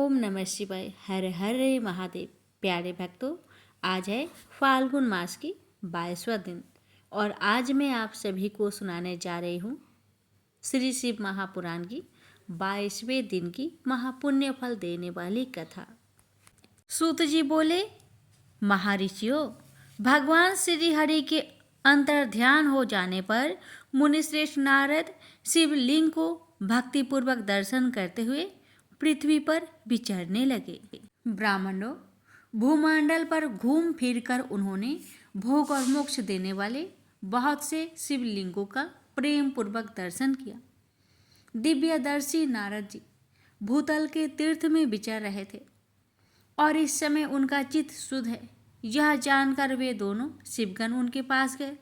ओम नमः शिवाय। हर हर महादेव। प्यारे भक्तों, आज है फाल्गुन मास की 22वां दिन और आज मैं आप सभी को सुनाने जा रही हूँ श्री शिव महापुराण की 22वें दिन की महापुण्य फल देने वाली कथा। सूत जी बोले, महर्षियों, भगवान श्री हरि के अंतर्ध्यान हो जाने पर मुनिश्रेष्ठ नारद शिवलिंग को भक्तिपूर्वक दर्शन करते हुए पृथ्वी पर विचरने लगे। ब्राह्मणों, भूमंडल पर घूम फिरकर उन्होंने भोग और मोक्ष देने वाले बहुत से शिवलिंगों का प्रेम पूर्वक दर्शन किया। दिव्यदर्शी नारद जी भूतल के तीर्थ में विचर रहे थे और इस समय उनका चित्त शुद्ध है, यह जानकर वे दोनों शिवगण उनके पास गए।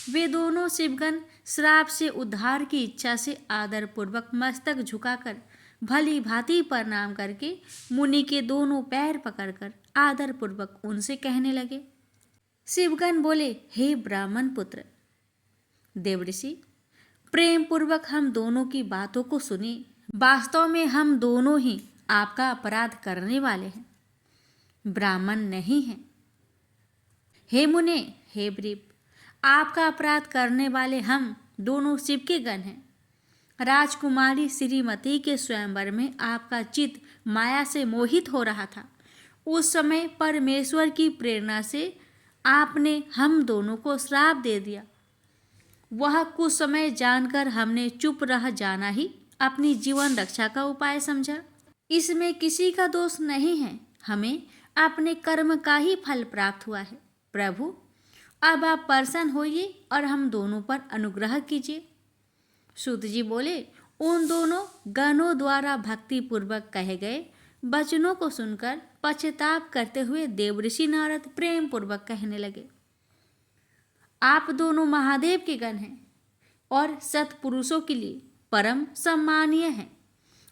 वे दोनों शिवगण श्राप से उद्धार की इच्छा से आदरपूर्वक मस्तक झुकाकर भली भांति प्रणाम करके मुनि के दोनों पैर पकड़कर आदरपूर्वक उनसे कहने लगे। शिवगण बोले, हे ब्राह्मण पुत्र देवऋषि, प्रेम पूर्वक हम दोनों की बातों को सुनिए। वास्तव में हम दोनों ही आपका अपराध करने वाले हैं, ब्राह्मण नहीं हैं। हे मुने, हे ब्रीप, आपका अपराध करने वाले हम दोनों शिव के गण हैं। राजकुमारी श्रीमती के स्वयंवर में आपका चित्त माया से मोहित हो रहा था। उस समय परमेश्वर की प्रेरणा से आपने हम दोनों को श्राप दे दिया। वह कुछ समय जानकर हमने चुप रह जाना ही अपनी जीवन रक्षा का उपाय समझा। इसमें किसी का दोष नहीं है, हमें अपने कर्म का ही फल प्राप्त हुआ है। प्रभु, अब आप प्रसन्न होइए और हम दोनों पर अनुग्रह कीजिए। सूत जी बोले, उन दोनों गणों द्वारा भक्ति पूर्वक कहे गए वचनों को सुनकर पश्चाताप करते हुए देवऋषि नारद प्रेम पूर्वक कहने लगे, आप दोनों महादेव के गण हैं और सत्पुरुषों के लिए परम सम्मानीय हैं।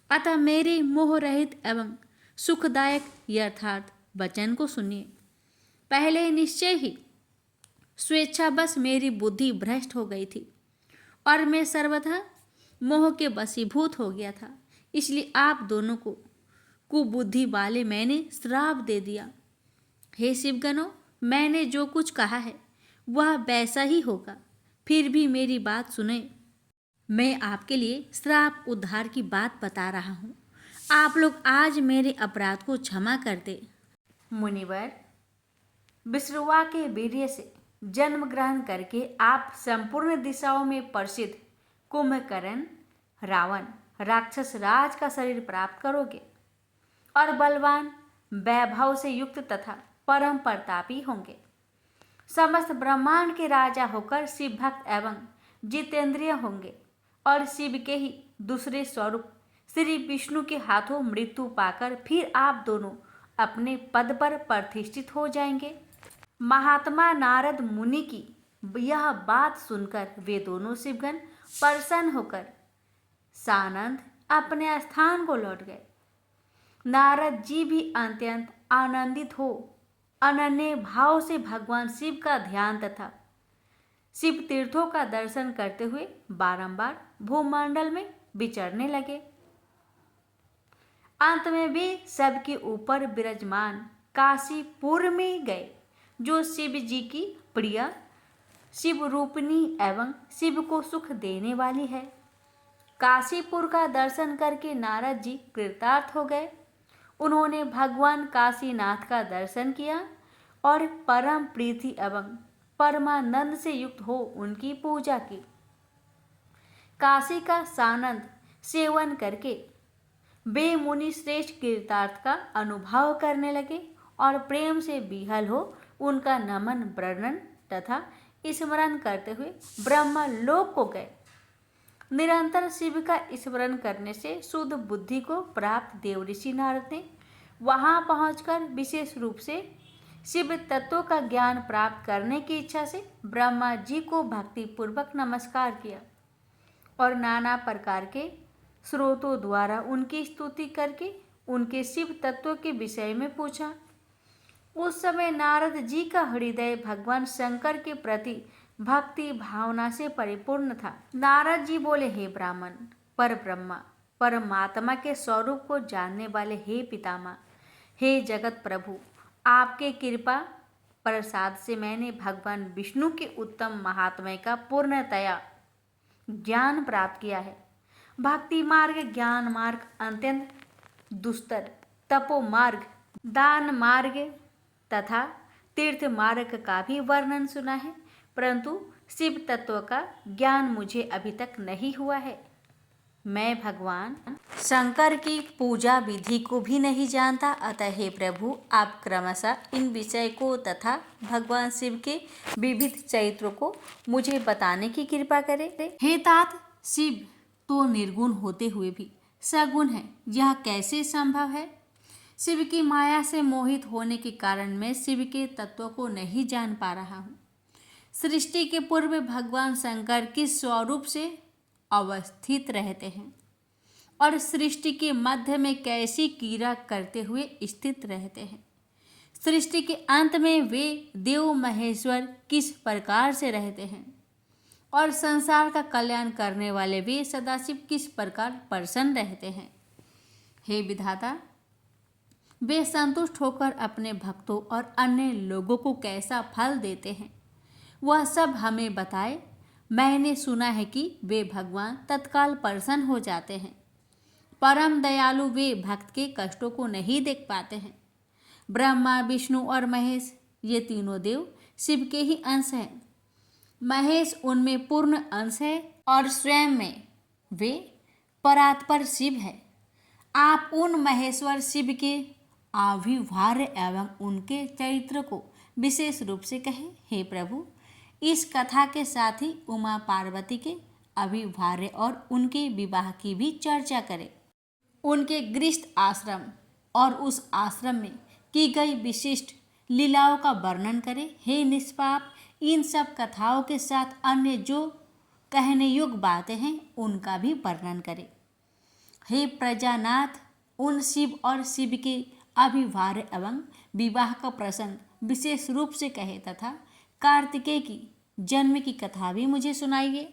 अतः मेरे मोह रहित एवं सुखदायक यथार्थ वचन को सुनिए। पहले निश्चय ही स्वेच्छावश मेरी बुद्धि भ्रष्ट हो गई थी और मैं सर्वथा मोह के वशीभूत हो गया था, इसलिए आप दोनों को कुबुद्धि वाले मैंने श्राप दे दिया। हे शिवगणों, मैंने जो कुछ कहा है वह वैसा ही होगा, फिर भी मेरी बात सुने। मैं आपके लिए श्राप उद्धार की बात बता रहा हूँ, आप लोग आज मेरे अपराध को क्षमा कर दे। मुनिवर, विष्णुवा के वीर्य से जन्म ग्रहण करके आप संपूर्ण दिशाओं में प्रसिद्ध कुंभकर्ण रावण राक्षस राज का शरीर प्राप्त करोगे और बलवान वैभव से युक्त तथा परम प्रतापी होंगे। समस्त ब्रह्मांड के राजा होकर शिव भक्त एवं जितेंद्रिय होंगे और शिव के ही दूसरे स्वरूप श्री विष्णु के हाथों मृत्यु पाकर फिर आप दोनों अपने पद पर प्रतिष्ठित हो जाएंगे। महात्मा नारद मुनि की यह बात सुनकर वे दोनों शिवगण प्रसन्न होकर सानंद अपने स्थान को लौट गए। नारद जी भी अत्यंत आनंदित हो अनन्य भाव से भगवान शिव का ध्यान तथा शिव तीर्थों का दर्शन करते हुए बारंबार भूमंडल में विचरने लगे। अंत में वे सबके ऊपर विराजमान काशीपुर में गए, जो शिव जी की प्रिय शिव रूपिणी एवं शिव को सुख देने वाली है। काशीपुर का दर्शन करके नारद जी कृतार्थ हो गए। उन्होंने भगवान काशीनाथ का दर्शन किया और परम प्रीति एवं परमानंद से युक्त हो उनकी पूजा की। काशी का सानंद सेवन करके वे मुनि श्रेष्ठ कृतार्थ का अनुभव करने लगे और प्रेम से विहल हो उनका नमन वर्णन तथा स्मरण करते हुए ब्रह्मलोक को गए। निरंतर शिव का स्मरण करने से शुद्ध बुद्धि को प्राप्त देवऋषि नारद ने वहां पहुंचकर विशेष रूप से शिव तत्व का ज्ञान प्राप्त करने की इच्छा से ब्रह्मा जी को भक्ति पूर्वक नमस्कार किया और नाना प्रकार के स्रोतों द्वारा उनकी स्तुति करके उनके शिव तत्व के विषय में पूछा। उस समय नारद जी का हृदय भगवान शंकर के प्रति भक्ति भावना से परिपूर्ण था। नारद जी बोले, हे ब्राह्मण पर ब्रह्मा, परमात्मा के स्वरूप को जानने वाले हे पितामह, हे जगत प्रभु, आपके कृपा प्रसाद से मैंने भगवान विष्णु के उत्तम महात्म्य का पूर्णतया ज्ञान प्राप्त किया है। भक्ति मार्ग, ज्ञान मार्ग, अत्यंत दुस्तर तपो मार्ग, दान मार्ग तथा तीर्थ मार्ग का भी वर्णन सुना है, परंतु शिव तत्व का ज्ञान मुझे अभी तक नहीं हुआ है। मैं भगवान शंकर की पूजा विधि को भी नहीं जानता, अतः हे प्रभु, आप क्रमशः इन विषय को तथा भगवान शिव के विविध चरित्रों को मुझे बताने की कृपा करें। हे तात, शिव तो निर्गुण होते हुए भी सगुण है, यह कैसे संभव है? शिव की माया से मोहित होने के कारण मैं शिव के तत्व को नहीं जान पा रहा हूँ। सृष्टि के पूर्व भगवान शंकर किस स्वरूप से अवस्थित रहते हैं और सृष्टि के मध्य में कैसी क्रीड़ा करते हुए स्थित रहते हैं? सृष्टि के अंत में वे देव महेश्वर किस प्रकार से रहते हैं और संसार का कल्याण करने वाले वे सदाशिव किस प्रकार प्रसन्न रहते हैं? हे विधाता, वे संतुष्ट होकर अपने भक्तों और अन्य लोगों को कैसा फल देते हैं, वह सब हमें बताए। मैंने सुना है कि वे भगवान तत्काल प्रसन्न हो जाते हैं। परम दयालु वे भक्त के कष्टों को नहीं देख पाते हैं। ब्रह्मा, विष्णु और महेश, ये तीनों देव शिव के ही अंश हैं। महेश उनमें पूर्ण अंश है और स्वयं में वे परात्पर शिव है। आप उन महेश्वर शिव के आविर्भाव एवं उनके चरित्र को विशेष रूप से कहें। हे प्रभु, इस कथा के साथ ही उमा पार्वती के आविर्भाव और उनके विवाह की भी चर्चा करें। उनके गृहस्थ आश्रम और उस आश्रम में की गई विशिष्ट लीलाओं का वर्णन करें। हे निष्पाप, इन सब कथाओं के साथ अन्य जो कहने योग्य बातें हैं उनका भी वर्णन करें। हे प्रजानाथ, उन शिव और शिव के आविर्भाव एवं विवाह का प्रसंग विशेष रूप से कहे तथा कार्तिकेय की जन्म की कथा भी मुझे सुनाइए।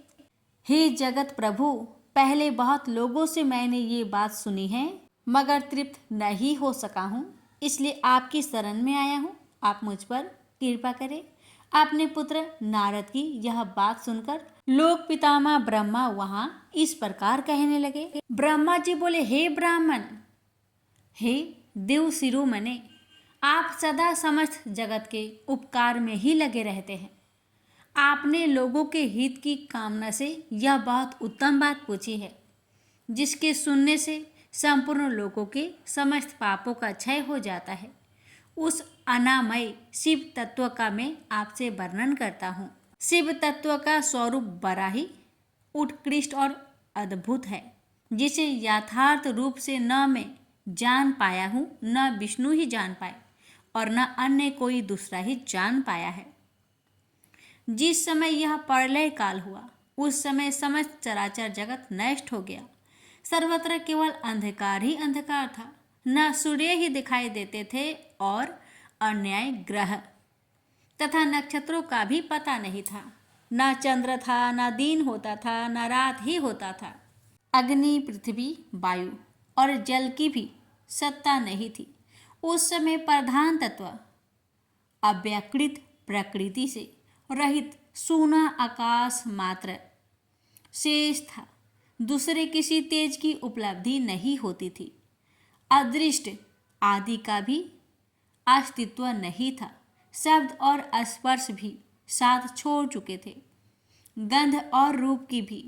हे जगत प्रभु, पहले बहुत लोगों से मैंने ये बात सुनी है मगर तृप्त नहीं हो सका हूँ, इसलिए आपकी शरण में आया हूँ। आप मुझ पर कृपा करें। अपने पुत्र नारद की यह बात सुनकर लोक पितामह ब्रह्मा वहाँ इस प्रकार कहने लगे। ब्रह्मा जी बोले, हे ब्राह्मण, हे देव शिरोमणे, आप सदा समस्त जगत के उपकार में ही लगे रहते हैं। आपने लोगों के हित की कामना से यह बहुत उत्तम बात पूछी है, जिसके सुनने से संपूर्ण लोगों के समस्त पापों का क्षय हो जाता है। उस अनामय शिव तत्व का मैं आपसे वर्णन करता हूँ। शिव तत्व का स्वरूप बड़ा ही उत्कृष्ट और अद्भुत है, जिसे यथार्थ रूप से न मैं जान पाया हूँ, न विष्णु ही जान पाए और न अन्य कोई दूसरा ही जान पाया है। जिस समय यह प्रलय काल हुआ, उस समय समस्त चराचर जगत नष्ट हो गया। सर्वत्र केवल अंधकार ही अंधकार था। न सूर्य ही दिखाई देते थे और अन्य ग्रह तथा नक्षत्रों का भी पता नहीं था। न चंद्र था, न दिन होता था, न रात ही होता था। अग्नि, पृथ्वी, वायु और जल की भी सत्ता नहीं थी। उस समय प्रधान तत्व अव्यकृत प्रकृति से रहित सूना आकाश मात्र शेष था। दूसरे किसी तेज की उपलब्धि नहीं होती थी। अदृष्ट आदि का भी अस्तित्व नहीं था। शब्द और स्पर्श भी साथ छोड़ चुके थे। गंध और रूप की भी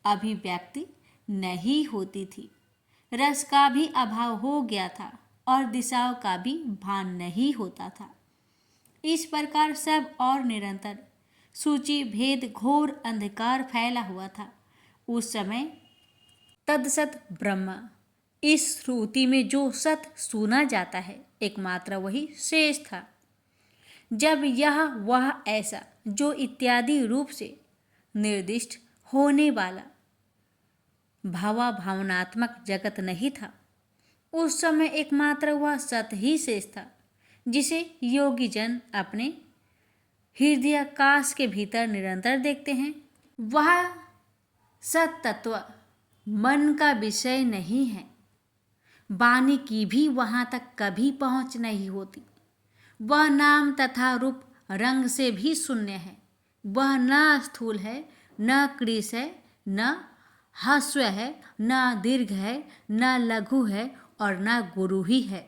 अभिव्यक्ति नहीं होती थी। रस का भी अभाव हो गया था और दिशाओं का भी भान नहीं होता था। इस प्रकार सब और निरंतर सूची भेद घोर अंधकार फैला हुआ था। उस समय तदसत ब्रह्मा, इस श्रुति में जो सत सुना जाता है एकमात्र वही शेष था। जब यह वह ऐसा जो इत्यादि रूप से निर्दिष्ट होने वाला भावनात्मक जगत नहीं था, उस समय एकमात्र वह सत ही शेष था, जिसे योगी जन अपने हृदयाकाश के भीतर निरंतर देखते हैं। वह सत तत्व मन का विषय नहीं है। वाणी की भी वहाँ तक कभी पहुँच नहीं होती। वह नाम तथा रूप रंग से भी शून्य है। वह न स्थूल है, न कृश है, न ह्रस्व है, न दीर्घ है, न लघु है और न गुरु ही है।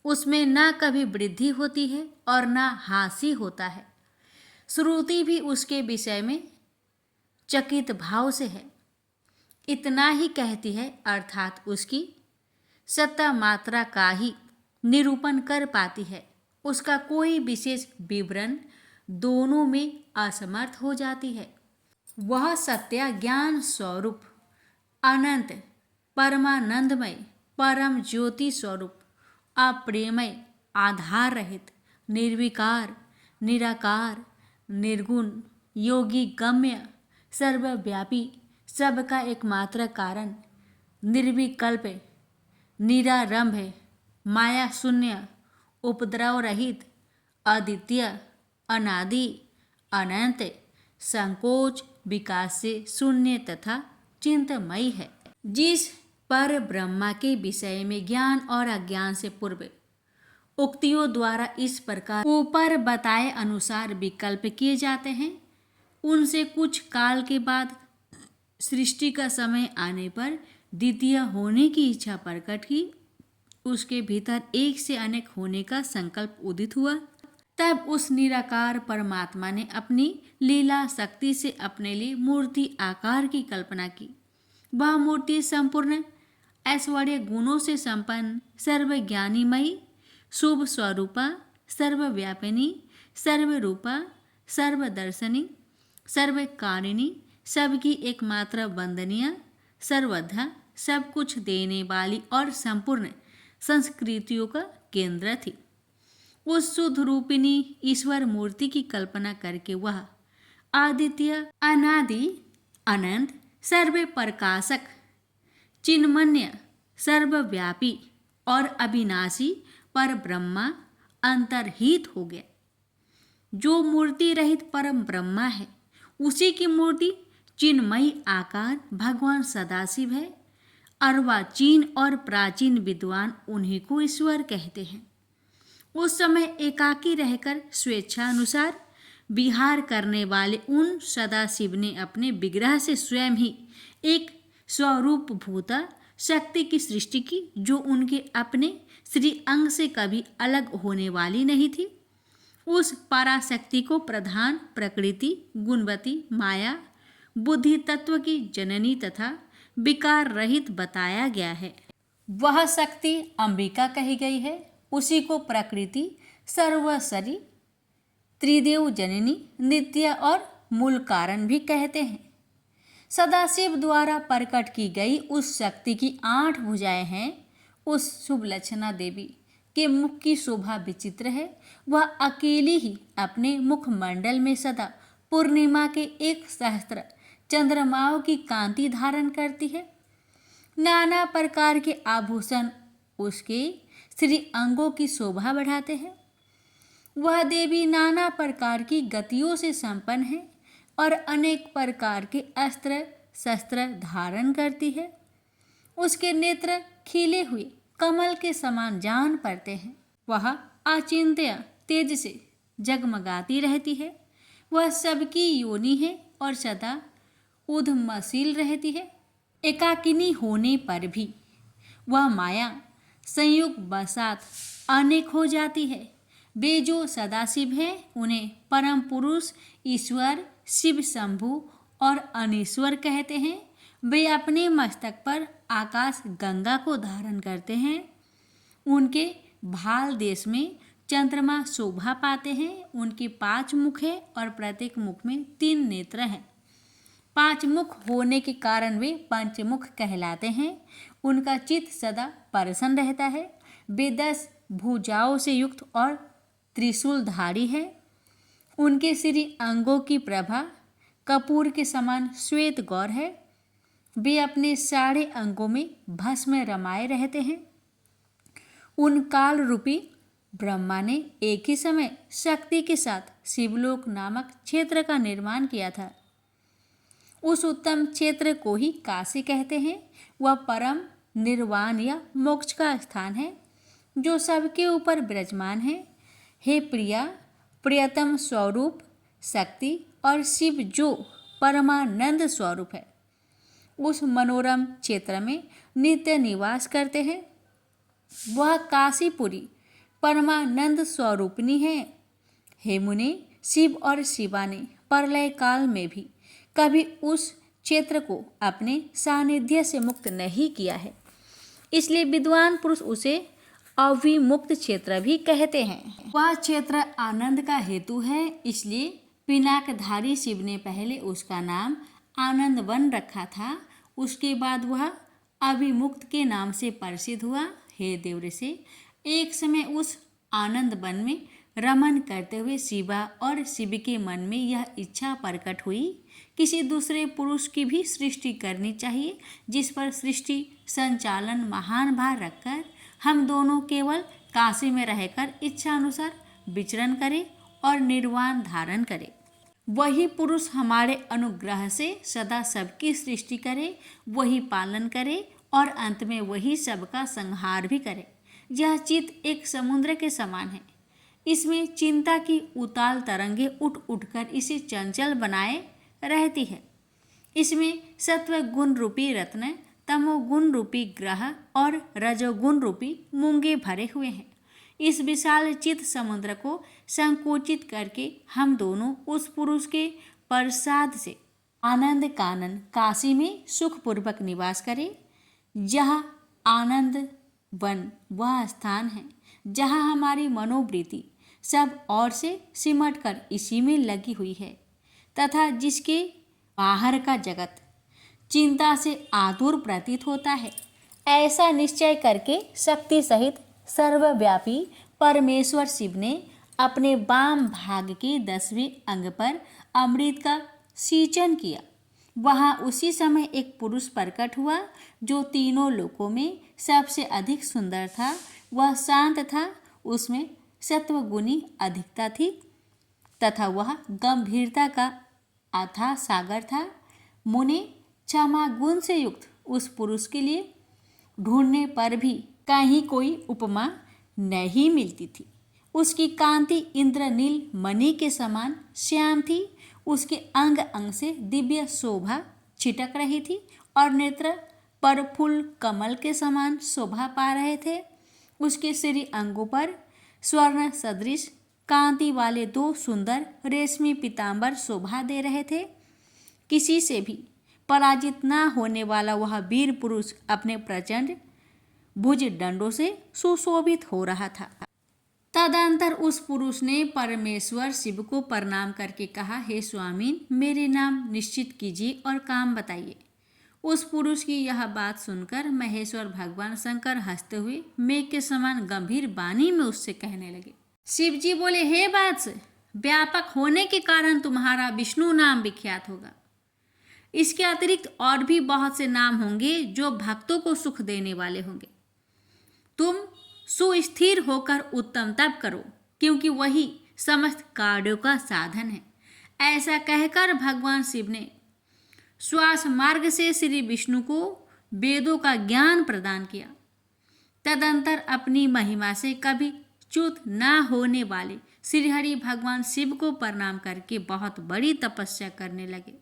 उसमें न कभी वृद्धि होती है और न हासि होता है। श्रुति भी उसके विषय में चकित भाव से है। इतना ही कहती है, अर्थात उसकी सत्ता मात्रा का ही निरूपण कर पाती है। उसका कोई विशेष विवरण दोनों में असमर्थ हो जाती है। वह सत्य ज्ञान स्वरूप, अनंत, परमानंदमय, परम ज्योति स्वरूप, अप्रेमय, आधार रहित, निर्विकार, निराकार, निर्गुण, योगी गम्य, सर्वव्यापी, सबका एकमात्र कारण, निर्विकल्प, निरारंभ, माया शून्य, उपद्रव रहित, अद्वितीय, अनादि, अनंत, संकोच विकास से शून्य तथा चिंतमयी है। जिस पर ब्रह्मा के विषय में ज्ञान और अज्ञान से पूर्व उक्तियों द्वारा इस प्रकार ऊपर बताए अनुसार विकल्प किए जाते हैं, उनसे कुछ काल के बाद सृष्टि का समय आने पर द्वितीय होने की इच्छा प्रकट की। उसके भीतर एक से अनेक होने का संकल्प उदित हुआ। तब उस निराकार परमात्मा ने अपनी लीला शक्ति से अपने लिए मूर्ति आकार की कल्पना की। वह मूर्ति संपूर्ण ऐश्वर्य गुणों से संपन्न, सर्वज्ञानीमयी, शुभ स्वरूपा, सर्वव्यापिनी, सर्वरूपा, सर्वदर्शनी, सर्वकारिणी, सबकी एकमात्र वंदनीय, सर्वधा सब कुछ देने वाली और संपूर्ण संस्कृतियों का केंद्र थी। उस शुद्ध रूपिणी ईश्वर मूर्ति की कल्पना करके वह आदित्य, अनादि, अनंत, सर्व प्रकाशक, चिन्मन्य, सर्वव्यापी और अविनाशी पर ब्रह्मा अंतर्हित हो गया। जो मूर्ति रहित परम ब्रह्मा है, उसी की मूर्ति चिन्मयी आकार भगवान सदाशिव है। अर्वाचीन और प्राचीन विद्वान उन्हीं को ईश्वर कहते हैं। उस समय एकाकी रहकर स्वेच्छानुसार विहार करने वाले उन सदाशिव ने अपने विग्रह से स्वयं ही एक स्वरूप भूता शक्ति की सृष्टि की, जो उनके अपने श्री अंग से कभी अलग होने वाली नहीं थी। उस पराशक्ति को प्रधान, प्रकृति, गुणवती, माया, बुद्धि तत्व की जननी तथा विकार रहित बताया गया है। वह शक्ति अंबिका कही गई है। उसी को प्रकृति, सर्वसरी, त्रिदेव जननी, नित्य और मूल कारण भी कहते हैं। सदाशिव द्वारा प्रकट की गई उस शक्ति की 8 भुजाएं हैं। उस शुभलक्षणा देवी के मुख की शोभा विचित्र है। वह अकेली ही अपने मुखमंडल में सदा पूर्णिमा के 1 सहस्त्र चंद्रमाओं की कांति धारण करती है। नाना प्रकार के आभूषण उसके श्री अंगों की शोभा बढ़ाते हैं। वह देवी नाना प्रकार की गतियों से संपन्न है और अनेक प्रकार के अस्त्र शस्त्र धारण करती है। उसके नेत्र खिले हुए कमल के समान जान पड़ते हैं। वह अचिंत्य तेज से जगमगाती रहती है। वह सबकी योनि है और सदा उद्यमशील रहती है। एकाकिनी होने पर भी वह माया संयोग बसात अनेक हो जाती है। वे जो सदाशिव हैं, उन्हें परम पुरुष, ईश्वर, शिव शंभु और अनीश्वर कहते हैं। वे अपने मस्तक पर आकाश गंगा को धारण करते हैं। उनके भाल देश में चंद्रमा शोभा पाते हैं। उनके 5 मुख हैं और प्रत्येक मुख में 3 नेत्र हैं। 5 मुख होने के कारण वे पंचमुख कहलाते हैं। उनका चित्त सदा प्रसन्न रहता है। वे 10 भुजाओं से युक्त और त्रिशूलधारी है। उनके श्री अंगों की प्रभा कपूर के समान श्वेत गौर है। वे अपने सारे अंगों में भस्म रमाए रहते हैं। उन काल रूपी ब्रह्मा ने एक ही समय शक्ति के साथ शिवलोक नामक क्षेत्र का निर्माण किया था। उस उत्तम क्षेत्र को ही काशी कहते हैं। वह परम निर्वाण या मोक्ष का स्थान है जो सबके ऊपर विराजमान है। हे प्रिया, प्रियतम स्वरूप शक्ति और शिव जो परमानंद स्वरूप है, उस मनोरम क्षेत्र में नित्य निवास करते हैं। वह काशीपुरी परमानंद स्वरूपिणी है। हे मुने, शिव और शिवा ने प्रलय काल में भी कभी उस क्षेत्र को अपने सानिध्य से मुक्त नहीं किया है, इसलिए विद्वान पुरुष उसे अविमुक्त क्षेत्र भी कहते हैं। वह क्षेत्र आनंद का हेतु है, इसलिए पिनाकधारी शिव ने पहले उसका नाम आनंद वन रखा था। उसके बाद वह अविमुक्त के नाम से प्रसिद्ध हुआ। हे देवऋषि, एक समय उस आनंद वन में रमन करते हुए शिवा और शिव के मन में यह इच्छा प्रकट हुई, किसी दूसरे पुरुष की भी सृष्टि करनी चाहिए जिस पर सृष्टि संचालन महान भार रखकर हम दोनों केवल काशी में रहकर इच्छा अनुसार विचरण करें और निर्वाण धारण करें। वही पुरुष हमारे अनुग्रह से सदा सबकी सृष्टि करे, वही पालन करे और अंत में वही सबका संहार भी करे। यह चित्त एक समुद्र के समान है, इसमें चिंता की उताल तरंगे उठ उठकर इसे चंचल बनाए रहती है। इसमें सत्व गुण रूपी रत्न, तमोगुण रूपी ग्रह और रजोगुण रूपी मूंगे भरे हुए हैं। इस विशाल चित्त समुद्र को संकुचित करके हम दोनों उस पुरुष के प्रसाद से आनंद कानन काशी में सुखपूर्वक निवास करें। जहाँ आनंद वन वह स्थान है जहाँ हमारी मनोवृत्ति सब और से सिमट कर इसी में लगी हुई है तथा जिसके बाहर का जगत चिंता से आतुर प्रतीत होता है। ऐसा निश्चय करके शक्ति सहित सर्वव्यापी परमेश्वर शिव ने अपने वाम भाग के 10वें अंग पर अमृत का सिंचन किया। वहाँ उसी समय एक पुरुष प्रकट हुआ जो तीनों लोकों में सबसे अधिक सुंदर था। वह शांत था, उसमें सत्वगुणी अधिकता थी तथा वह गंभीरता का अथाह सागर था। मुने, क्षमा गुण से युक्त उस पुरुष के लिए ढूंढने पर भी कहीं कोई उपमा नहीं मिलती थी। उसकी कांति इंद्रनील मणि के समान श्याम थी। उसके अंग अंग से दिव्य शोभा छिटक रही थी और नेत्र पर फूल कमल के समान शोभा पा रहे थे। उसके श्री अंगों पर स्वर्ण सदृश कांति वाले 2 सुंदर रेशमी पीतांबर शोभा दे रहे थे। किसी से भी पराजित न होने वाला वह वीर पुरुष अपने प्रचंड भुज दंडों से सुशोभित हो रहा था। तदंतर उस पुरुष ने परमेश्वर शिव को प्रणाम करके कहा, हे स्वामी, मेरे नाम निश्चित कीजिए और काम बताइए। उस पुरुष की यह बात सुनकर महेश्वर भगवान शंकर हंसते हुए मेघ के समान गंभीर वाणी में उससे कहने लगे। शिव जी बोले, हे वत्स, व्यापक होने के कारण तुम्हारा विष्णु नाम विख्यात होगा। इसके अतिरिक्त और भी बहुत से नाम होंगे जो भक्तों को सुख देने वाले होंगे। तुम सुस्थिर होकर उत्तम तप करो, क्योंकि वही समस्त कार्यों का साधन है। ऐसा कहकर भगवान शिव ने श्वास मार्ग से श्री विष्णु को वेदों का ज्ञान प्रदान किया। तदंतर अपनी महिमा से कभी च्युत न होने वाले श्रीहरि भगवान शिव को प्रणाम करके बहुत बड़ी तपस्या करने लगे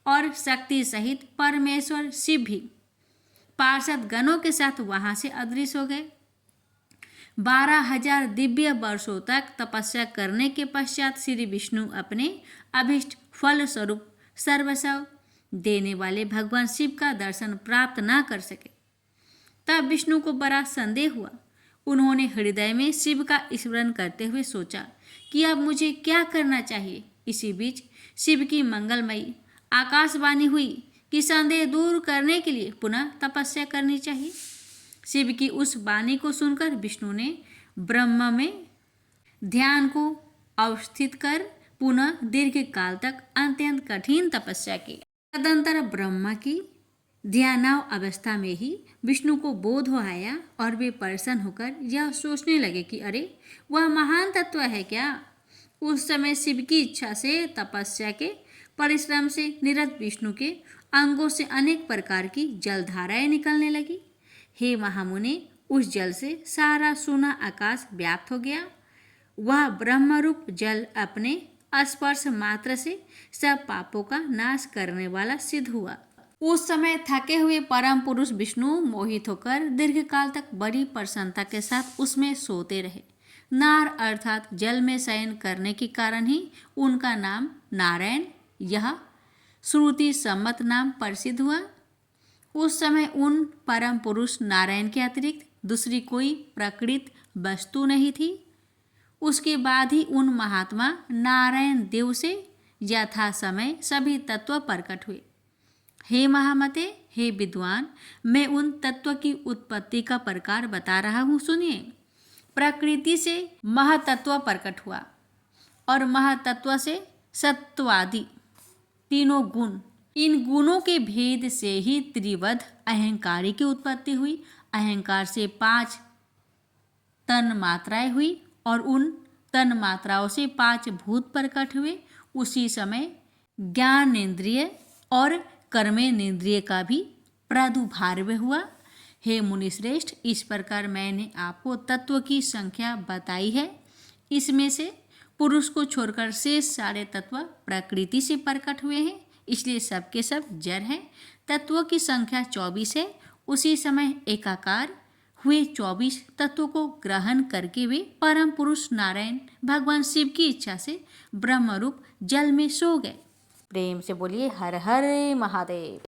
और शक्ति सहित परमेश्वर शिव भी पार्षद गणों के साथ वहां से अदृश्य हो गए। 12,000 दिव्य वर्षों तक तपस्या करने के पश्चात श्री विष्णु अपने अभिष्ट फल स्वरूप सर्वस्व देने वाले भगवान शिव का दर्शन प्राप्त न कर सके। तब विष्णु को बड़ा संदेह हुआ। उन्होंने हृदय में शिव का स्मरण करते हुए सोचा कि अब मुझे क्या करना चाहिए। इसी बीच शिव की मंगलमयी आकाशवाणी हुई कि संदेह दूर करने के लिए पुनः तपस्या करनी चाहिए। शिव की उस वाणी को सुनकर विष्णु ने ब्रह्म में ध्यान को अवस्थित कर पुनः दीर्घ काल तक अत्यंत कठिन तपस्या की। तदंतर ब्रह्मा की ध्यानाव अवस्था में ही विष्णु को बोध हो आया और वे प्रसन्न होकर यह सोचने लगे कि अरे, वह महान तत्व है क्या। उस समय शिव की इच्छा से तपस्या के परिश्रम से निरत विष्णु के अंगों से अनेक प्रकार की जलधाराएं निकलने लगी। हे महामुनि, उस जल से सारा सोना आकाश व्याप्त हो गया। वह ब्रह्मरूप जल अपने स्पर्श मात्र से सब पापों का नाश करने वाला सिद्ध हुआ। उस समय थके हुए परम पुरुष विष्णु मोहित होकर दीर्घकाल तक बड़ी प्रसन्नता के साथ उसमें सोते रहे। नार अर्थात जल में शयन करने के कारण ही उनका नाम नारायण, यह श्रुति सम्मत नाम प्रसिद्ध हुआ। उस समय उन परम पुरुष नारायण के अतिरिक्त दूसरी कोई प्रकृत वस्तु नहीं थी। उसके बाद ही उन महात्मा नारायण देव से यथा समय सभी तत्व प्रकट हुए। हे महामते, हे विद्वान, मैं उन तत्व की उत्पत्ति का प्रकार बता रहा हूँ, सुनिए। प्रकृति से महातत्व प्रकट हुआ और महातत्व से सत्वादि तीनों गुण, इन गुणों के भेद से ही त्रिवध अहंकारी की उत्पत्ति हुई। अहंकार से 5 तन मात्राएं हुई और उन तन मात्राओं से 5 भूत प्रकट हुए। उसी समय ज्ञानेन्द्रिय और कर्मेंद्रिय का भी प्रादुर्भाव हुआ। हे मुनिश्रेष्ठ, इस प्रकार मैंने आपको तत्व की संख्या बताई है। इसमें से पुरुष को छोड़कर शेष सारे तत्व प्रकृति से प्रकट हुए हैं, इसलिए सबके सब जड़ हैं। तत्वों की संख्या 24 है। उसी समय एकाकार हुए 24 तत्वों को ग्रहण करके वे परम पुरुष नारायण भगवान शिव की इच्छा से ब्रह्मरूप जल में सो गए। प्रेम से बोलिए हर हर महादेव।